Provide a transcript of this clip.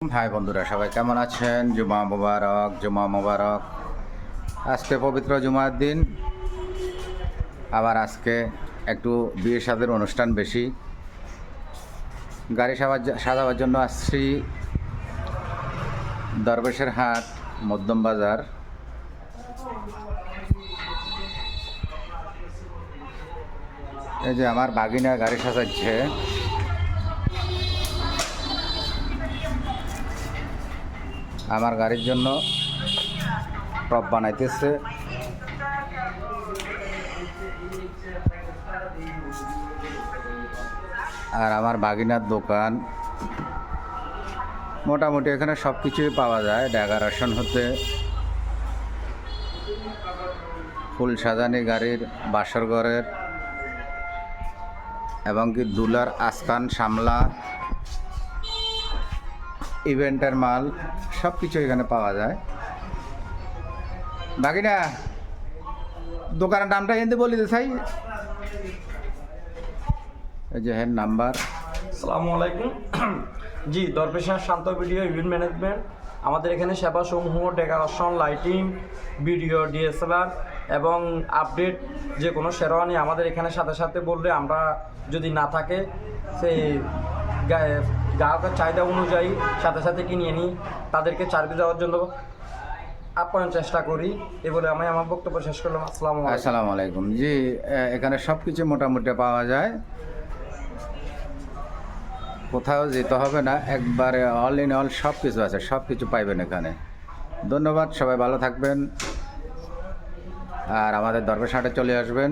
High বন্ধুরা, সবাই কেমন আছেন? জুমা মোবারক, জুমা মোবারক। আজকে পবিত্র জুমার দিন। আবার আজকে একটু বিয়ে শাদের অনুষ্ঠান বেশি। গাড়ি সাজাবার জন্য আসছি দরবেশের হাট, মধ্যম বাজার। এই যে আমার ভাগিনা গাড়ি সাজাচ্ছে। আমার গাড়ির জন্য টপ বানাইতেছে। আর আমার বাগিনার দোকান মোটামুটি এখানে সব কিছুই পাওয়া যায়। ডেকোরেশন হতে ফুল সাজানি গাড়ির, বাসর ঘরের, এবং কি দুলার আস্তান সামলা, ইভেন্টের মাল সব কিছু এখানে পাওয়া যায়। বাকিনা দোকানের নামটা এনে বলি দে চাই। এই যে হ্যাঁ নাম্বার। আসসালামু আলাইকুম। জি, দরবেশাহ শান্ত ভিডিও ইভেন্ট ম্যানেজমেন্ট। আমাদের এখানে সেবাসমূহ ডেকোরেশন, লাইটিং, ভিডিও, ডিএসএলআর এবং আপডেট যে কোনো শেরওয়ানি আমাদের এখানে সাথে সাথে বললে আমরা যদি না থাকে সেই গ্রাহকের চাহিদা অনুযায়ী সাথে সাথে কিনে নিই, তাদেরকে সার্ভিস দেওয়ার জন্য আপ্যায়ন চেষ্টা করি। এ বলে আমি আমার বক্তব্য শেষ করলাম। আসসালামু আলাইকুম। জি, এখানে সব কিছু মোটামুটি পাওয়া যায়, কোথাও যেতে হবে না, একবারে অল ইন অল সব কিছু আছে, সব কিছু পাইবেন এখানে। ধন্যবাদ, সবাই ভালো থাকবেন আর আমাদের দরবেশ হাটে চলে আসবেন।